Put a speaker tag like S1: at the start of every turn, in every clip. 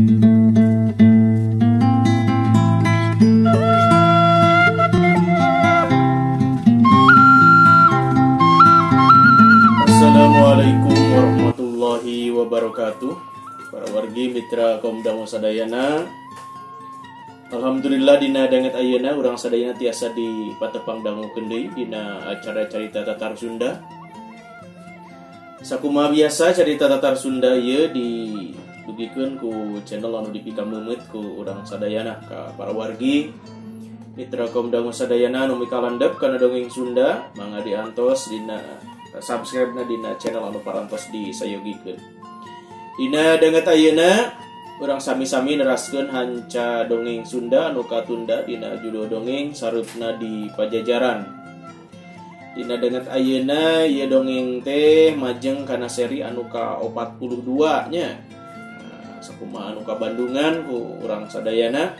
S1: Assalamualaikum warahmatullahi wabarakatuh. Para wargi mitra kaum dangu sadayana, alhamdulillah dina danget ayeuna urang sadayana tiasa di patepang dangu deui dina acara carita Tatar Sunda. Sakumaha biasa carita Tatar Sunda ieu didugikeun ku channel anu dipikameumit ku urang sadayana ka para wargi mitra kaum dangu sadayana anu mikalandep kana dongeng Sunda mangga diantos dina subscribe na dina channel anu parantos disayogikeun. Dina danget ayeuna urang sami-sami neraskeun hanca dongeng Sunda anu katunda dina judul dongeng Sareupna di Pajajaran. Dina danget ayeuna ieu dongeng teh majeng kana seri anu ka-42 nya. Sakumaha anu kabandungan ku urang sadayana.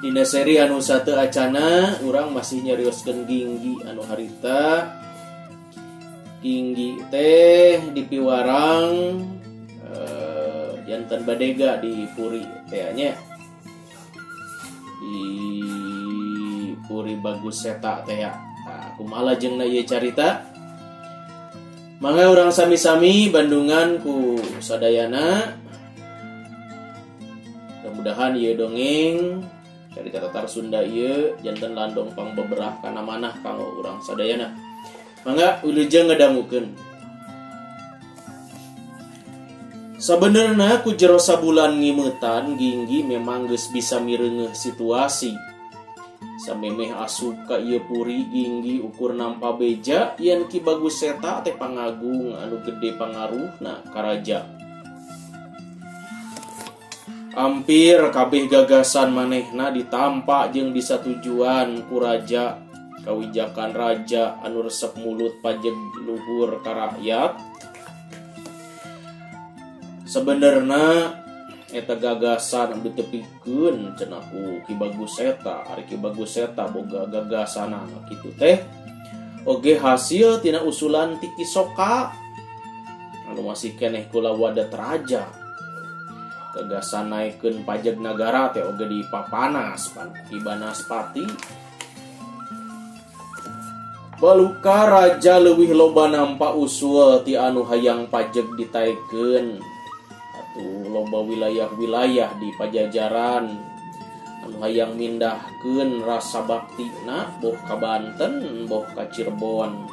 S1: Dina seri anu sateu acana urang masih nyarioskeun Ginggi anu harita. Ginggi teh di Piwarang jantan badega di Puri teh nya. Di Puri Bagus Seta teh ya. Kumaha lajengna ieu carita? Mangga urang sami-sami bandungan ku sadayana. Mudah-mudahan ieu dongeng carita Tatar Sunda ieu janten landong pangbeberah kana manah kanggo urang sadayana. Mangga wilujeng ngadangukeun. Sabenerna ku jero sabulan ngimeutan Ginggi memang geus bisa mireungeuh situasi. Samemeh asup ka ieu Puri Ginggi ukur nampa beja yen Ki Bagus Seta teh pangagung anu gede pangaruhna ka raja. Hampir kabeh gagasan manehna ditampa jeung disatujuan ku raja. Kawijakan raja anu resep mulut pajeg luhur ka rakyat. Sebenarnya eta gagasan anu ditepikeun cenah ku Ki Bagus Seta. Ari Ki Bagus Seta boga gagasanna kitu teh oge hasil tina usulan ti Ki Soka anu masih keneh kula wadat raja. Gagasan naikeun pajeg nagara teh oge dipapanas pan Ki Banaspati. Baluka raja leuwih loba nampa usul ti anu hayang pajeg ditaekeun. Atuh loba wilayah-wilayah di Pajajaran anu hayang mindahkeun rasa baktina boh ka Banten, boh ka Cirebon.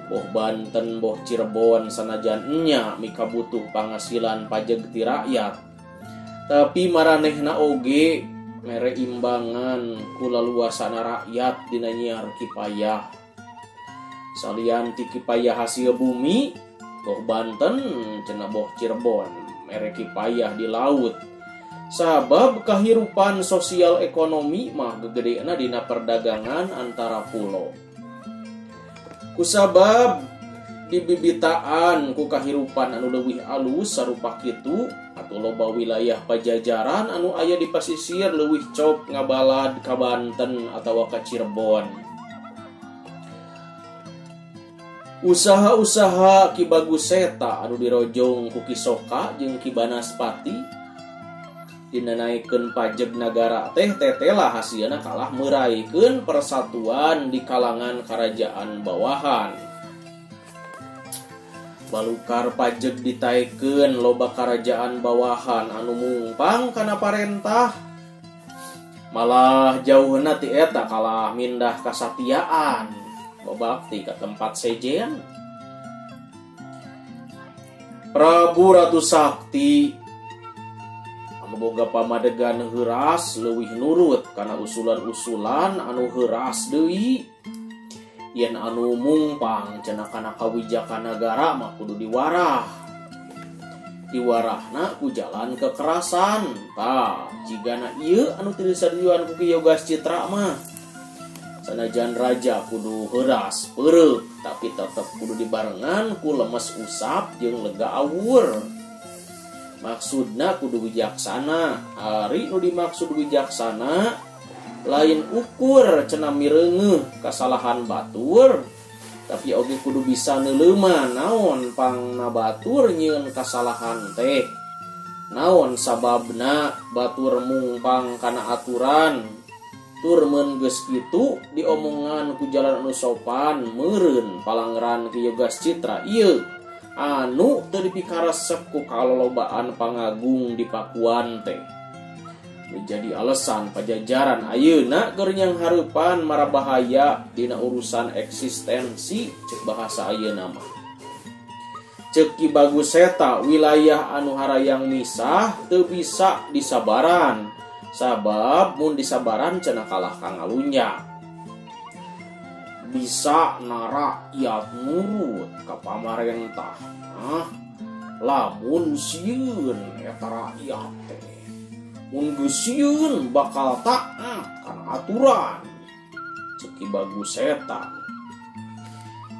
S1: Boh Banten, boh Cirebon sanajan enya mika butuh pangasilan pajeg ti rakyat. Tapi maranehna oge mere imbangan kula luasana rakyat dina nyiar kipayah. Salian ti kipayah hasil bumi, boh Banten cenah boh Cirebon mere kipayah di laut. Sabab kahirupan sosial ekonomi mah gegedena dina perdagangan antara pulau. Kusabab dibibitaan ku kahirupan anu leuwih alus sarupa kitu atuh loba wilayah Pajajaran anu aya di pasisir leuwih cop ngabalad ka Banten atawa ka Cirebon. Usaha-usaha Ki Bagus Seta anu dirojong ku Ki Soka jeung Ki Banaspati dina naikeun pajeg nagara teh tetela hasilna kalah meraikeun persatuan di kalangan karajaan bawahan. Balukar pajeg ditaekeun loba karajaan bawahan anu mungpang kana parentah. Malah jauhna ti eta kalah mindah kasatiaan babakti ka tempat sejen. Prabu Ratu Sakti anu boga pamadegan heuras leuwih nurut kana usulan-usulan anu heuras deui. Yen anu mungpang cenah kana kawijakan nagara mah kudu diwarah. Diwarahna ku jalan kekerasan. Tah, jigana ieu anu teu disadieuan ku Ki Yogas Citra mah sanajan raja kudu heuras peureuk tapi tetep kudu dibarengan ku lemes usap jeung lega awur. Maksudna kudu wijaksana. Ari nu dimaksud wijaksana lain ukur cenah mireungeuh kasalahan batur tapi oge kudu bisa neuleuman naon pangna batur nyieun kasalahan teh. Naon sababna batur mungpang kana aturan tur mun geus kitu diomongan ku jalan anu sopan meureun palangran ki Yogas Citra ieu anu teu dipikaresep ku kalolobaan pangagung di Pakuan teh menjadi alasan Pajajaran ayeuna keur nyang hareupan marabahaya dina urusan eksistensi cek bahasa ayeuna mah. Cek Ki Bagus eta wilayah anu harayang misah teu bisa disabaran sabab mun disabaran cenah kalah kangalunya. Bisa na rakyat nurut ka pamarentah. Lamun sieun eta rakyat teh. Mun geus sieun bakal taat kana aturan. Cek Ki Bagus eta.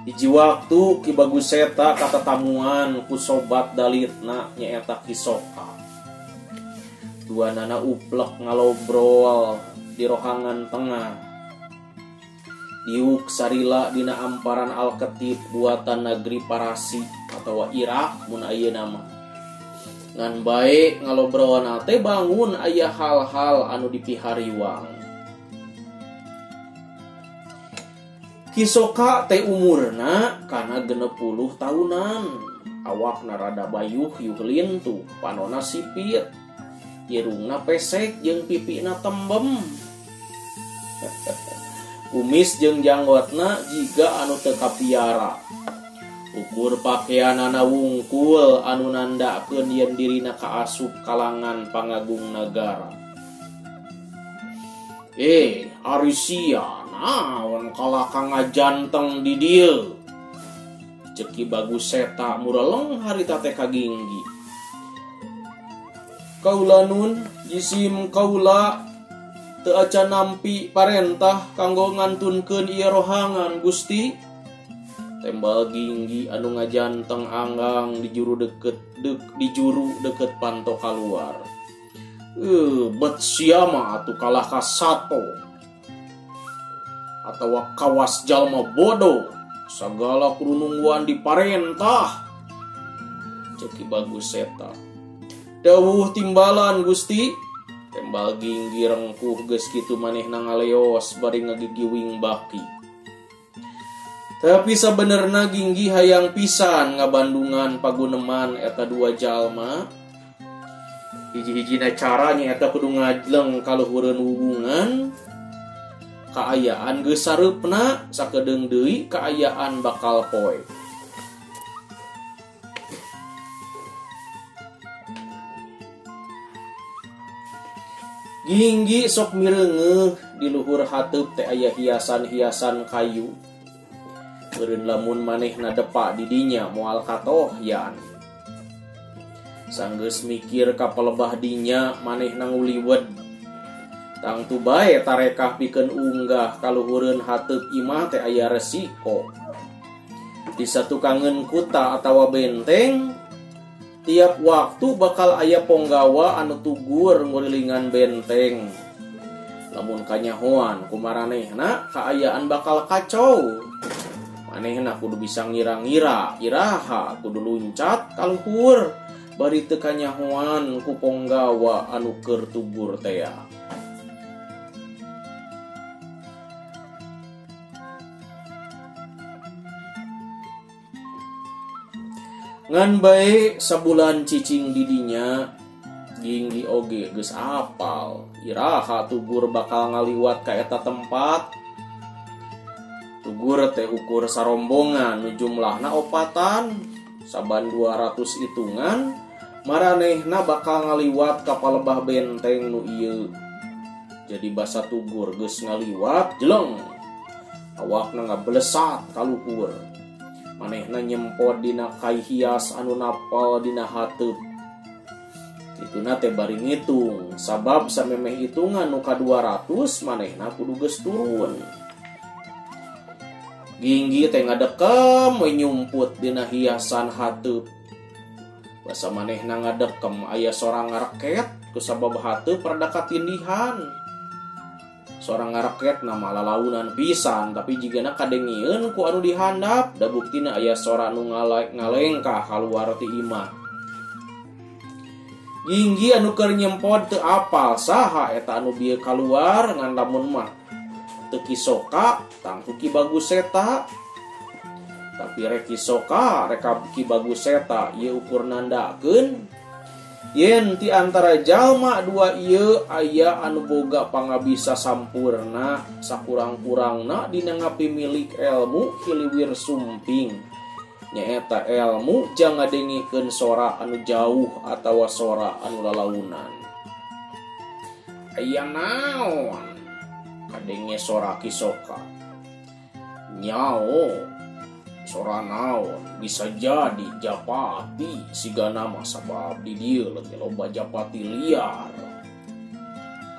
S1: Hiji waktu Ki Bagus eta katatamuan ku sobat dalitna nyaeta Ki Soka. Duanana uplek ngalobrol di rohangan tengah. Diuk sarila dina amparan Alketip buatan negeri Parasi atau Irak mun ayeuna mah. Ngan bae ngalobrolna teh bangun aya hal-hal anu dipihariwang. Ki Soka teh umurna kana 60 tahunan. Awakna rada bayuh yuh lintu, panona sipit. Irungna pesek jeung pipina tembem. Kumis jeung janggotna jiga anu teu kapiara. Ukur pakaianana wungkul anu nandakeun yen dirina kaasup kalangan pangagung nagara. Arisia naon kalakang ngajanteng di dieu. Cek Ki Bagus eta mureleng harita teh kaginggi. Kaula nun jisim kaula teu acan nampi parentah kanggo ngantunkeun ieu rohangan Gusti. Tembal ginggi anu ngajanteng anggang di juru deket panto kaluar. Bet siama atuh kalah ka sato atawa kawas jalma bodoh sagala kudu nungguan di parentah. Cek Ki Bagus eta. Dawuh timbalan Gusti. Tembal ginggi rengkuh geus kitu manehna ngaleos bari ngagigiwing baki. Tapi sabenerna ginggi hayang pisan ngabandungan paguneman eta dua jalma. Hiji-hijina caranya eta kudu ngajleng kaluhureun hubungan. Kaayaan geus sareupna sakedeung deui kaayaan bakal poe. Ginggi sok mireungeuh di luhur hateup teh aya hiasan-hiasan kayu. Beureun lamun manehna depa di dinya moal katohyan. Sanggeus mikir ka palebah dinya manehna nguliwed. Tangtu bae tarekah pikeun unggah kaluhureun hateup imah teh aya resiko. Disatukangeun kuta atawa benteng, tiap waktu bakal aya ponggawa anu tugur ngurilingan benteng. Lamun kanyahoan kumaranehna kaayaan bakal kacau. Manehna kudu bisa ngira-ngira, iraha kudu luncat kaluhur bari teu kanyahoan ku ponggawa anu keur tugur teh. Ngan bae sabulan cicing didinya ginggi oge geus apal iraha tugur bakal ngaliwat ka eta tempat. Tugur teh ukur sarombongan nu jumlahna 4, saban 200 hitungan maranehna bakal ngaliwat ka palebah benteng nu ieu. Jadi basa tugur geus ngaliwat jeleng awakna ngablesat kaluhur. Manehna nyempot dina kai hias anu napal dina hateup. Kituna teh bari ngitung, sabab samemeh hitungan nu ka 200 manehna kudu geus turun. Ginggi teh ngadekem we nyumput dina hiasan hateup. Basa manehna ngadekem aya sorang ngareket ku sabab hateup rada katindihan. Sorang ngareket nama lalaunan pisan tapi jigana kadengieun ku anu dihandap da buktina aya sora nu ngalengkah kaluar ti imah. Ginggi anu keur nyempod teu apal saha eta anu bieu kaluar ngan lamun mah teu kisoka tangku Ki Bagus eta. Tapi rek kisoka reka Ki Bagus eta ieu ukur nandakeun yen ti antara jalma dua ieu aya anu boga pangabisa sampurna sakurang-kurangna dina ngapimilik ilmu hiliwir sumping. Nyaeta ilmu jangan dengikeun sora anu jauh atawa sora anu lalaunan. Aya naon kadenge sora kisoka? Nyao sora naon bisa jadi japati sigana mah sabab di dieu leuwih loba japati liar.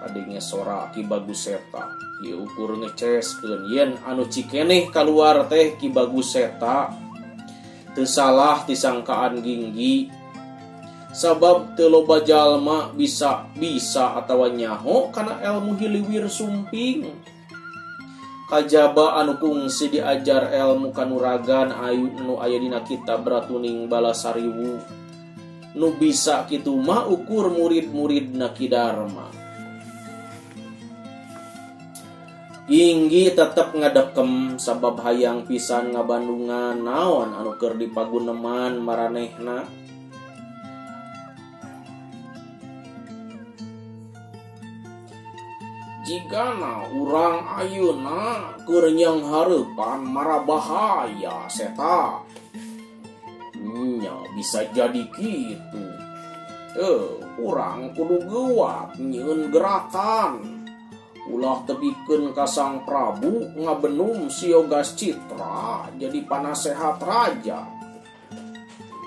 S1: Kadenge sora Ki Bagus eta ieu ukur ngeceskeun yen anu cikeneh kaluar teh Ki Bagus eta teu salah disangkaan Ginggi sabab teu loba jalma bisa atawa nyaho kana ilmu hiliwir sumping. Kajaba anu kungsi diajar ilmu kanuragan ayu nu aya dina kitab Ratuning Balasariwu nu bisa kitu mah ukur murid-muridna Ki Darma. Ginggi tetep ngadekem sabab hayang pisan ngabandungan naon anu keur dipaguneman maranehna. Jigana urang ayeuna keur nyanghareupan marabahaya seta. Nya bisa jadi kitu. Urang kudu geuwat nyieun gerakan. Ulah tebikeun ka Sang Prabu ngabenum Siogas Citra jadi panasehat raja.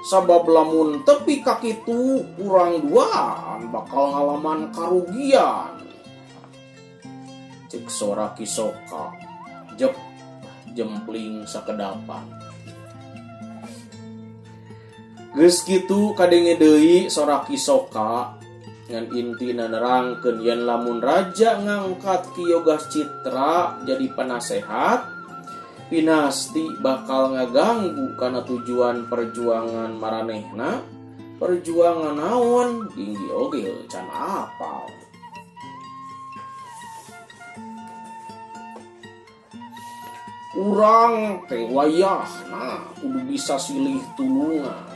S1: Sabab lamun tepi ka kitu urang duaan bakal ngalaman karugian. Cek sora kisoka jep jempling sakedapan. Geus kitu kadenge deui sora kisoka ngan intina nerangkeun yen lamun raja ngangkat Siogas Citra jadi penasehat pinasti bakal ngaganggu kana tujuan perjuangan maranehna. Perjuangan naon? Ginggi oge can apal. Urang teh wayahna kudu bisa silih tulungan.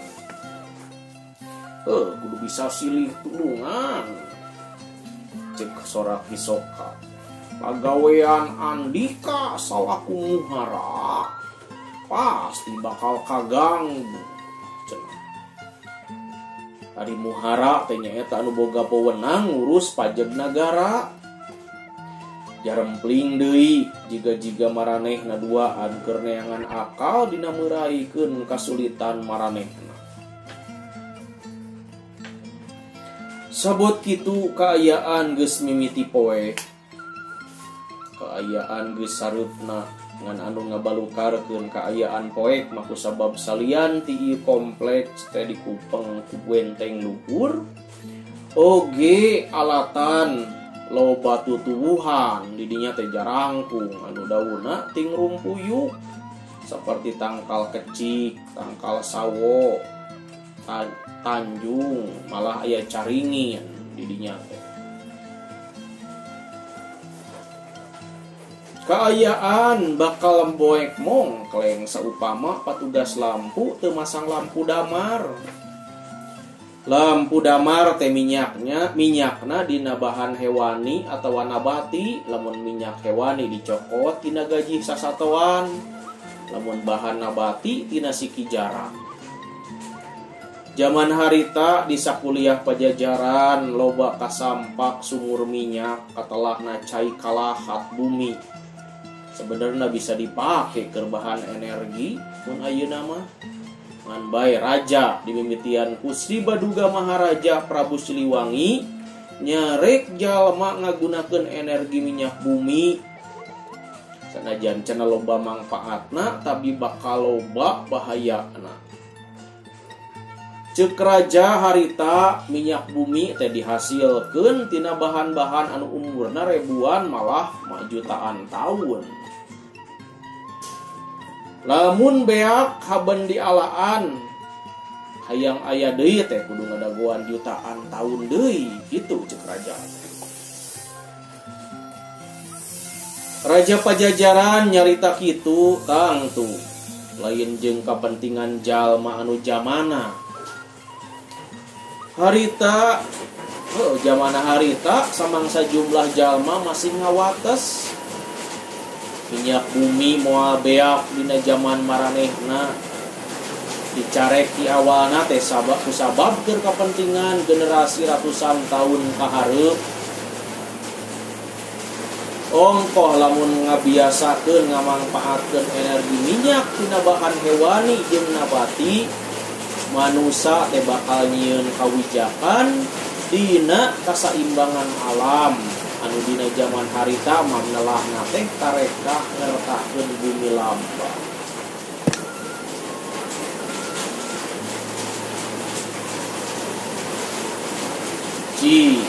S1: Kudu bisa silih tulungan. Cek sora kisoka. Pagawean Andika salaku muhara pasti bakal kaganggu. Cenah. Ari muhara teh nyaeta anu boga wewenang ngurus pajeg nagara. Jarempling deui jiga-jiga maranehna duaan keur neangan akal dina meurahikeun kasulitan maranehna. Sabot kitu kaayaan geus mimiti poe. Kaayaan geus sareupna ngan anu ngabalukarkeun kaayaan poek mah kusabab salian ti ieu kompleks teh dikupeng ku benteng luhur. Oge alatan loba tutuwuhan di dinya teh jarangkung anu daunna ting rumpuyuk saperti tangkal kecik, tangkal sawo, tanjung, malah aya caringin di dinya teh. Kaayaan bakal lemboek mongkleng saupama patugas lampu teu masang lampu damar. Lampu damar teh minyakna dina bahan hewani atawa nabati. Lamun minyak hewani dicokot tina gaji sasatoan, lamun bahan nabati tina siki jarang. Zaman harita di sakuliah Pajajaran loba kasampak sumur minyak katelahna cai kalahat bumi. Sebenarnya bisa dipakai ke bahan energi mun ayeuna mah. Ngan bae raja di mimitian Kusri Baduga Maharaja Prabu Siliwangi nyarek jalma ngagunakeun energi minyak bumi. Sanajan cenah loba mangpaatna tapi bakal loba bahayana. Ceuk raja harita minyak bumi teh dihasilkeun tina bahan-bahan anu umurna ribuan malah mah jutaan tahun. Lamun beak haben dialaan hayang aya deui teh kudu ngadagoan jutaan tahun deui gitu cek raja. Raja Pajajaran nyarita kitu Kang tuh lain jeung kapentingan jalma anu jamana harita. Jamana harita samangsa jumlah jalma masih ngawates minyak bumi moal beak dina zaman maranehna dicarek di awalna teh sabab keur kapentingan generasi ratusan tahun kahareup. Ongkoh lamun ngabiasakeun ngamangpaatkeun energi minyak tina bahan hewani jeung nabati, manusia teh bakal nyieun kawijakan dina kasaimbangan alam anu dina zaman harita mamnelahna teh tarekah ngertakeun bumi lampa. Ci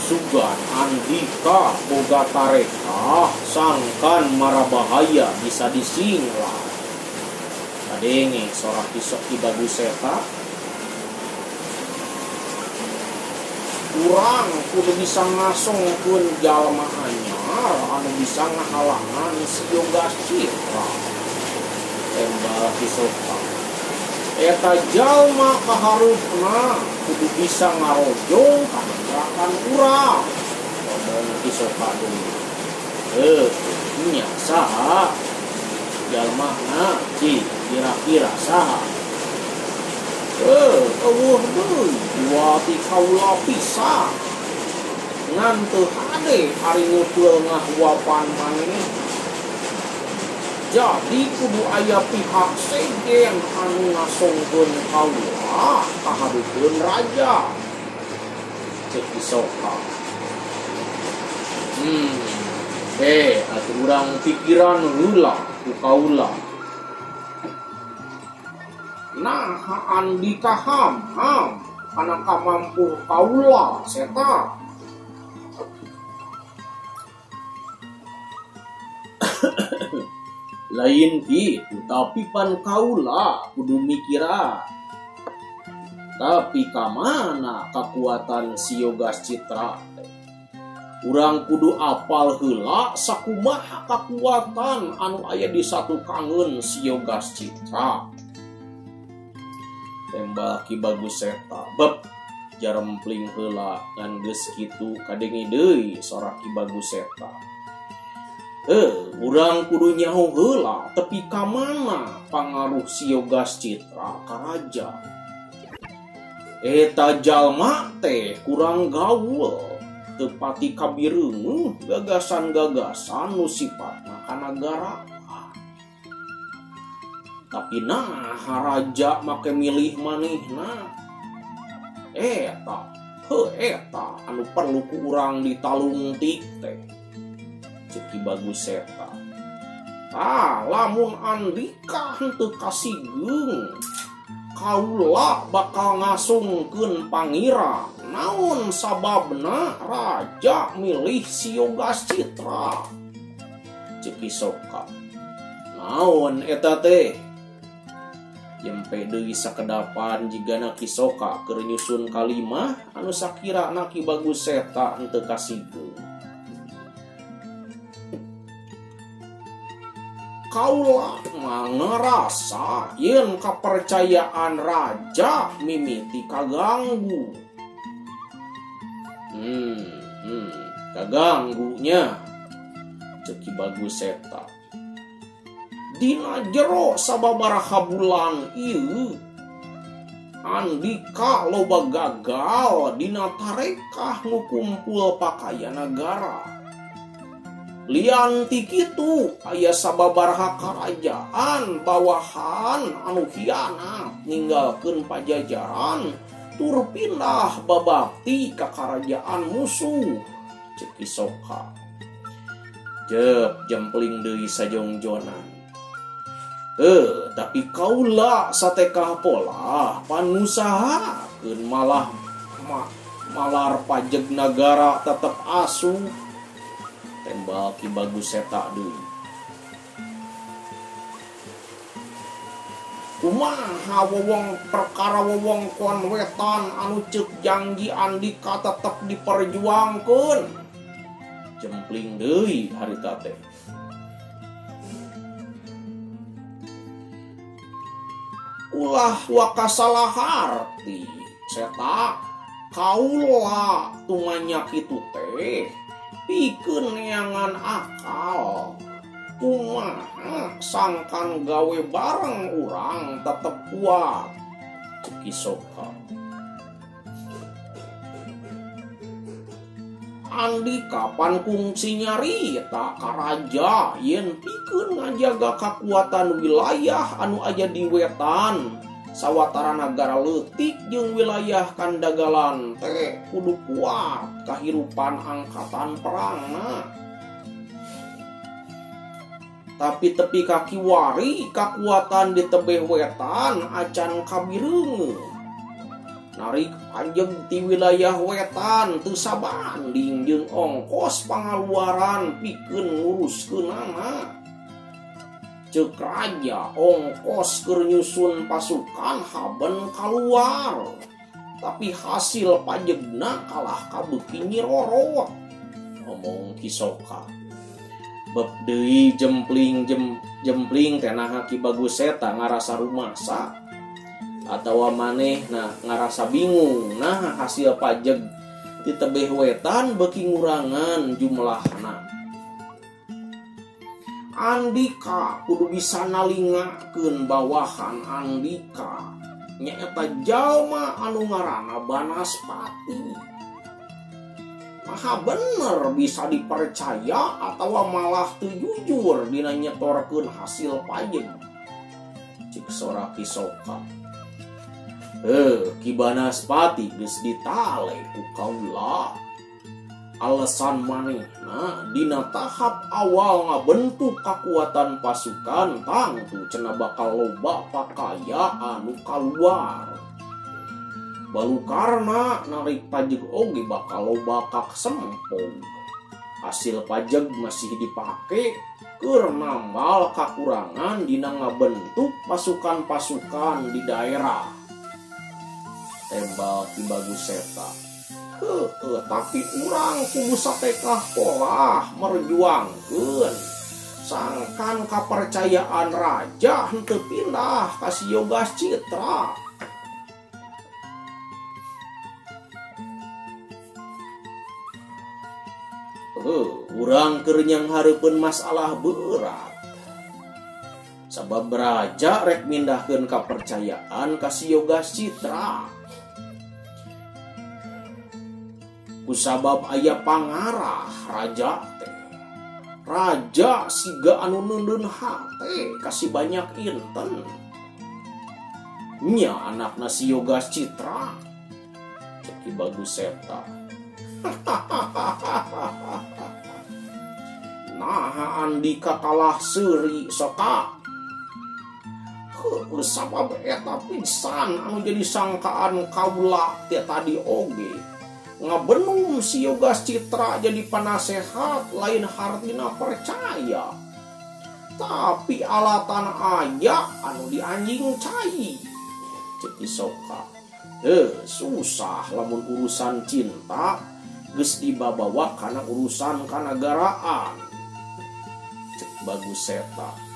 S1: Sugan Andika boga tarekah sangkan marabahaya bisa disinglah. Kadenge sorak kisok Ki Bagus Eta urang kudu bisa ngasongkeun jalma anyar anu bisa ngahalangan si Yoga Citra. Tembal Kisoka eta jalma kaharupna kudu bisa ngarojong kana gerakan urang. Ngomong Kisoka deui. Nya saha jalmana ci kira-kira saha? Eueuh deui wati kaula pisan. Ngan teu hade ari ngeupeul ngahuapan maneh. Jadi kudu aya pihak segen anu ngasongkeun kaula kaharupeun raja. Cek Kisoka. Atuh urang pikiran heula ku kaula. Nah, Andika ham kana kamampuh kaula seta. Lain kitu tapi pan kaula kudu mikira. Tapi kamana kekuatan si Yoga Citra? Urang kudu apal heula sakumaha kekuatan anu aya di satu kangen si Yoga Citra. Tembal Ki Bagus Eta beb jarempling heula ngan geus kitu kadenge deui sorak Ki Bagus Eta. Urang kudu nyaho heula tepi ka mana pangaruh si Yoga Citra ka raja. Eta jalma teh kurang gaul, teu pati kabireunguh gagasan-gagasan nu sipatna kanagara. Tapi nah raja make milih manehna. Eta anu perlu ku urang ditalungtik teh. Cek Ki Bagus Eta. Lamun Andika henteu kasigeng, kaula bakal ngasungkeun pangira. Naon sababna raja milih si Yoga Citra? Cek Kisoka. Naon eta teh? Jempe deui sakedapan jigana Kisoka keur nyusun kalimah anu sakirana Ki Bagus Eta henteu kasigeng. Kaula ngarasa yen kapercayaan raja mimiti kaganggu. Kaganggunya Cek Ki Bagus Eta. Dina jero sababaraha bulan ieu Andika loba gagal dina tarekah ngukumpul pakaian negara. Lian ti kitu aya sababaraha karajaan bawahan anu hianat ninggalkeun Pajajaran tur pindah babakti ka karajaan musuh. Cek Kisoka. Jep jempling deui sajongjonan. Tapi kaula satekah pola panusahakeun malar pajeg nagara tetep asuh. Tembal Ki Bagus Eta deui. kumaha perkara wewengkon wetan anu ceuk janji Andika tetep diperjuangkeun. Jempling deui harita teh. Ulah wakasalaharti cetak kaula tumanya kitu teh pikeun neangan akal. Kumaha sangkan gawe bareng urang tetep kuat. Ceki Soka. Andika pan kungsi nyarita ka raja yen pikeun ngajaga kakuatan wilayah anu aya di wetan sawatara nagara leutik jeung wilayah Kandagalan teh kudu kuat kahirupan angkatan perangna. Tapi tepi kaki wari kakuatan di tebeh wetan acan kabireungeun. Narik panjang ti wilayah wetan teu sabanding jeung ongkos pangaluaran pikeun nguruskeunana. Ceuk raja ongkos keur nyusun pasukan haben kaluar. Tapi hasil pajegna kalah kabeuki Nyi Roro. Ngomong Ki Soka. Bab deui jempling teh naha Ki Bagus eta ngarasa rumasa atawa maneh ngarasa bingung nah hasil pajeg di tebeh wetan beuki ngurangan jumlahna. Andika kudu bisa nalingakeun bawahan Andika nyaeta jalma anu ngaranna Banaspati. Maha bener bisa dipercaya atau malah teu jujur dina nyetorkeun hasil pajeg. Cik sora Ki Soka. Ki Banaspati geus ditale ku kaula. Alasan manehna dina tahap awal ngabentuk kakuatan pasukan tangtu cenah bakal loba pakaya anu kaluar. Balukarna narik pajeg oge bakal loba kaksempong. Hasil pajeg masih dipake keur nambal kakurangan dina ngabentuk pasukan-pasukan di daerah. Tembal Ki Bagus eta. Tapi urang kudu satekah polah merjuangkeun. Sangkan kapercayaan raja henteu pindah ka Siogas Citra. Urang keur nyanghareupeun masalah berat. Sabab raja rek mindahkeun kapercayaan ka Siogas Citra. Kusabab aya pangarah raja teh. Raja siga anu neundeun hate kasih banyak inten. Nya anakna Siogas Citra. Cek Ki Bagus eta. Nah Andika kalah seuri Soka. Sabab eta pisan anu jadi sangkaan kaula teh tadi oge. Ngabenung Siogas Citra jadi panasehat lain hartina percaya. Tapi alatan aya anu dianjing cai. Cek Ki Soka. Susah lamun urusan cinta geus dibawa kana urusan kanagaraan. Cek Bagus eta.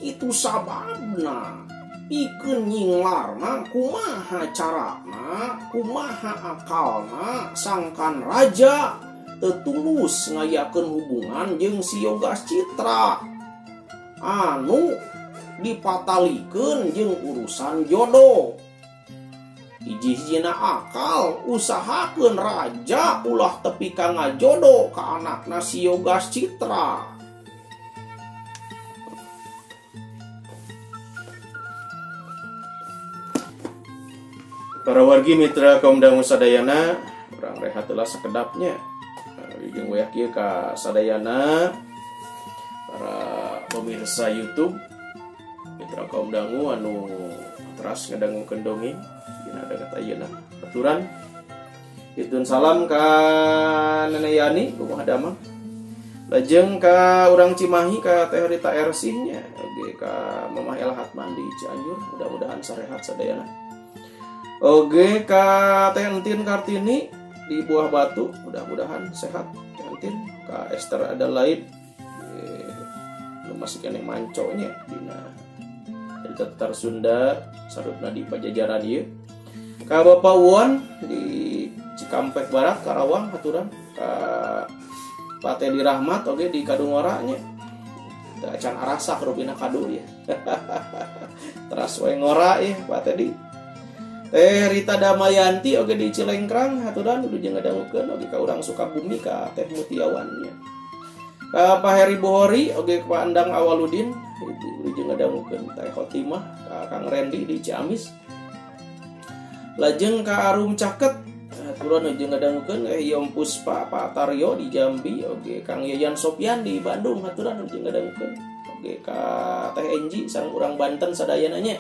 S1: Itu sababna pikeun nyinglarna kumaha carana, kumaha akalna sangkan raja teu tulus ngayakeun hubungan jeung Siogas Citra anu dipatalikeun jeung urusan jodoh. Hiji-hijina akal usahakeun raja ulah tepi ka ngajodoh ka anakna Siogas Citra. Para wargi mitra kaum dangu sadayana, urang rehat heula sakedapnya. Jeung we kieu ka sadayana para pemirsa YouTube mitra kaum dangu anu teras ngadangukeun dongeng dina dagat ayeuna. Baturan Ditun salam ka Nenek Yani kumaha damang. Lajeng ka urang Cimahi ka Teh Rita Ersihnya oge ka Mamah Elhat Mandi Cianjur mudah-mudahan sarehat sadayana. Oge ka Teh Entin Kartini di Buah Batu mudah-mudahan sehat Teh Entin. Ka Esther Adelaide lu masih kene manconya dina cerita Tatar Sunda sarupna di Pajajaran ieu. Ka Bapak Won di Cikampek Barat Karawang haturan. Ka Pak Tedi Rahmat oge di Kadungora nya. Teu acan arasa rupina kadu ya. Teras we ngora ya Pak Tedi. Teh Rita Damayanti oge di Cilengkrang haturan dudu jeung ngadangukeun oge ka urang Sukabumi ka Teh Mutiawan nya. Ka Pak Heri Bohori oge ka Pak Endang Awaludin dudu jeung ngadangukeun Teh Khotimah ka Kang Rendi di Ciamis. Lajeng ka Arum Caket aturan jeung ngadangukeun Yom Puspa Pak Taryo di Jambi oge Kang Yayan Sopyan di Bandung aturan jeung ngadangukeun oge ka Teh Enji sareng urang Banten sadayana nya.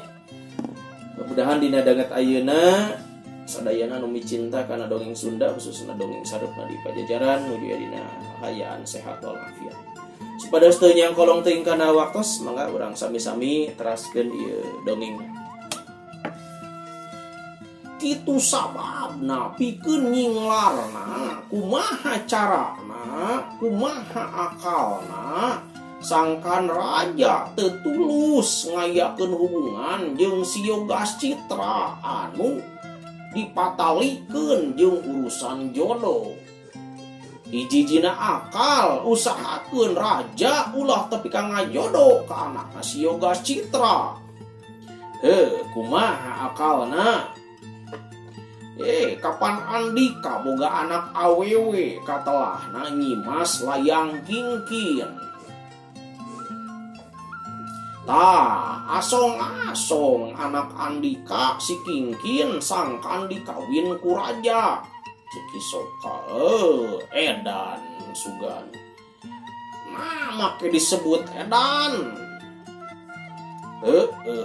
S1: Mudah-mudahan dina danget ayeuna sadayana nu cinta kana dongeng Sunda khususna dongeng sarupna di Pajajaran nuju dina hayaan sehat walafiat. Supados teu nyang kolong teuing kana waktos mangga urang sami-sami teraskeun ieu dongeng. Kitu sababna pikeun nyinglarna kumaha carana kumaha akalna sangkan raja tetulus ngayakeun hubungan jeung si Yogas Citra anu dipatalikeun jeung urusan jodoh. Hiji-hijina akal usahakeun raja ulah tepi ka ngajodoh ka anakna si Yogas Citra. Kumaha akalna? Kapan Andika boga anak awewe katelahna Nyimas Layang Kingkin. Tah asong-asong anak Andika si Kingkin sangkan dikawin ku raja. Ceki soka edan sugan. Nah make disebut edan.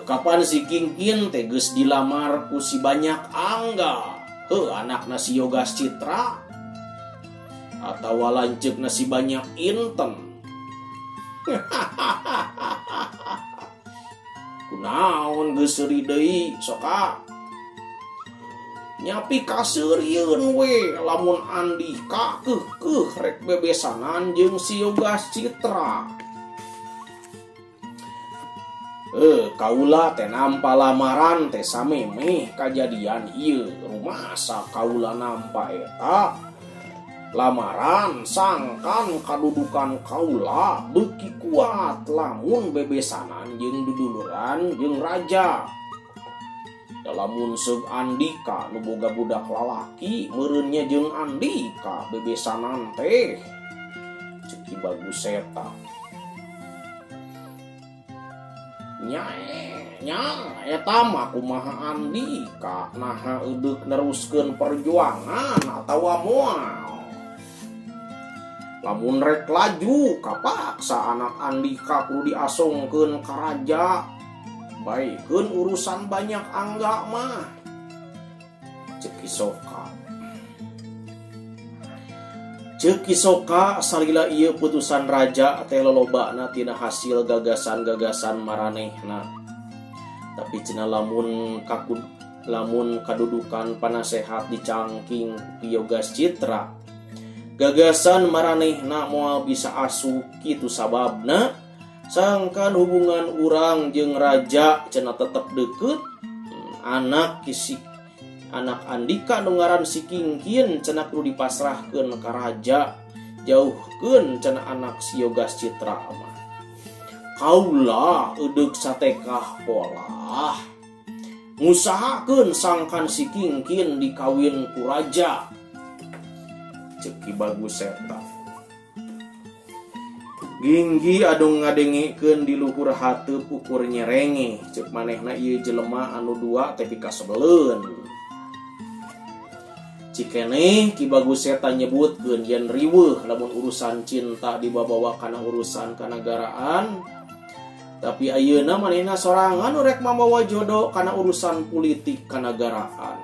S1: Kapan si Kingkin teges dilamar ku si Banyak Angga. Anakna si Yogas Citra atawa lanceukna si Banyak Inten. Kunaon geus seuri deui soka nyapi kaseurieun we lamun Andika keukeuh rek bebesanan jeung si Yogas Citra. Kaula teh nampa lamaran teh samemeh kajadian ieu rumasa kaula nampa eta lamaran sangkan kadudukan kaula beuki kuat lamun bebesanan jeung duduluran jeung raja. Lamun seug Andika nu boga budak lalaki meureunnya jeung Andika bebesanan teh ceki bagus eta. Nya eta mah kumaha Andika naha eudeuk neruskeun perjuangan atawa moal. Lamun rek laju kapaksa anak Andika kudu diasongkeun ka raja. Baikeun urusan Banyak Angga mah. Ceki soka salila ieu putusan raja teh lolobana tina hasil gagasan-gagasan maranehna. Tapi cenah lamun kadudukan panasehat dicangking ti Yogas Citra, gagasan maranehna moal bisa asuh kitu sababna sangkan hubungan urang jeung raja cenah tetep deukeut. Anak Andika nu ngaran si Kingkin cenah kudu dipasrahkeun ka raja, jauhkeun cenah anak si Yogas Citra mah. Kaula eudeuk satekah pola ngusahakeun sangkan si Kingkin dikawin ku raja. Ceki bagus eta. Ginggi adu ngadengikeun di luhur hateup ukur nyerenge, ceuk manehna ieu jelema anu dua teh pika sebeleun. Cikene Ki Bagus Eta nyebutkeun yen riweuh lamun urusan cinta dibawa kana urusan kanagaraan. Tapi ayeuna manehna sorangan rek mamawa jodoh kana urusan politik kanagaraan.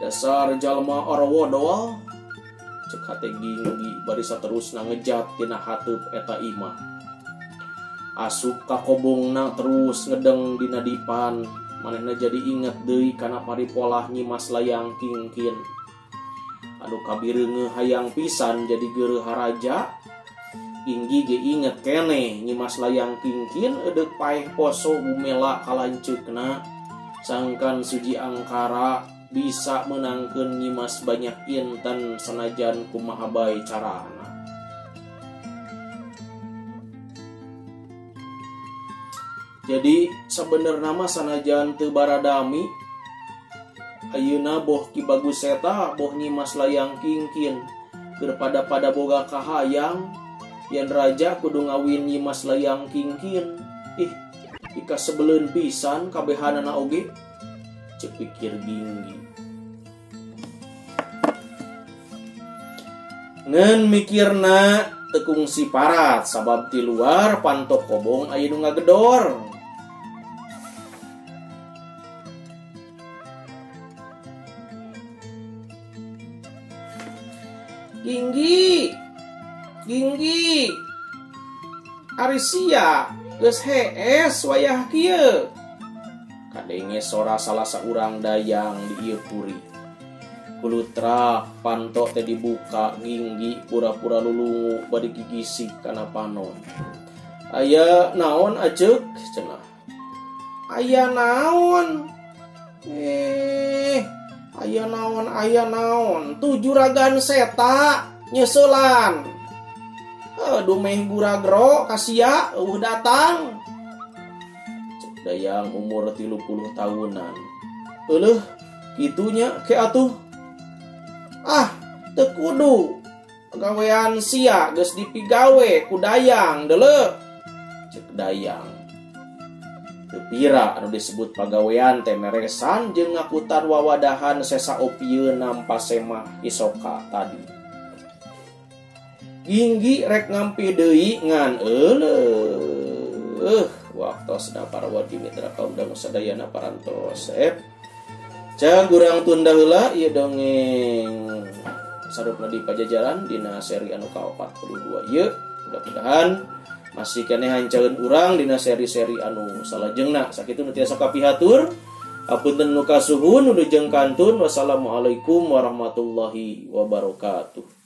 S1: Dasar jalma orwodol, cek hate Ginggi bari saterusna ngejat tina hateup eta imah. Asup ka kobongna terus ngedeng dina dipan, manehna jadi inget deui kana paripolah Nyimas Layang Kingkin. Anu kabireungeuh hayang pisan jadi geureuh haraja. Inggi ge inget keneh Nyimas Layang Kingkin edeuk paeh poso bumela kalanceukna, sangkan Suji Angkara bisa menangkeun Nyimas banyak inten sanajan kumaha bae carana. Jadi sabenerna mah sanajan teu baradami, ayeuna boh Ki Bagus eta boh Nyimas Layang Kingkin keur pada boga kahayang yen raja kudu ngawin Nyimas Layang Kingkin. Ika sebeleun pisan kabehanana oge, cek pikir Ginggi. Ngan mikirna tekung si parat sabab di luar pantok kobong aya nu ngagedor. Ginggi ari sia geus hees wayah kieu. Kadenge sora salah saurang dayang di ieu puri. Kulutra pantok teh dibuka, Ginggi pura-pura lulungu bari gigisik kana panon. Aya naon aceuk cenah? Aya naon? Aya naon? 7 ragan seta nyeuselan. Dumeh guragro kasia eueuh datang. Cek dayang umur 30 tahunan. Euleuh kitunya ke atuh. Teu kudu. Gawean sia geus dipigawe ku dayang deuleu. Cek dayang. Teu pira anu disebut pagawean teh meresan jeung ngakutan wawadahan sesa opieun nampa semah isoka tadi. Ginggi rek ngampi deui ngan waktosna parawadi mitra kaum dangu sadayana parantos. Cak urang tunda heula ieu dongeng sarupna di Pajajaran dina seri anu ka-42 ieu. Mudah-mudahan masih keneh hancaeun urang dina seri-seri anu salajengna. Sakitu nu tiasa kapihatur. Apunten nu kasuhun nu jeung kantun. Wassalamualaikum warahmatullahi wabarakatuh.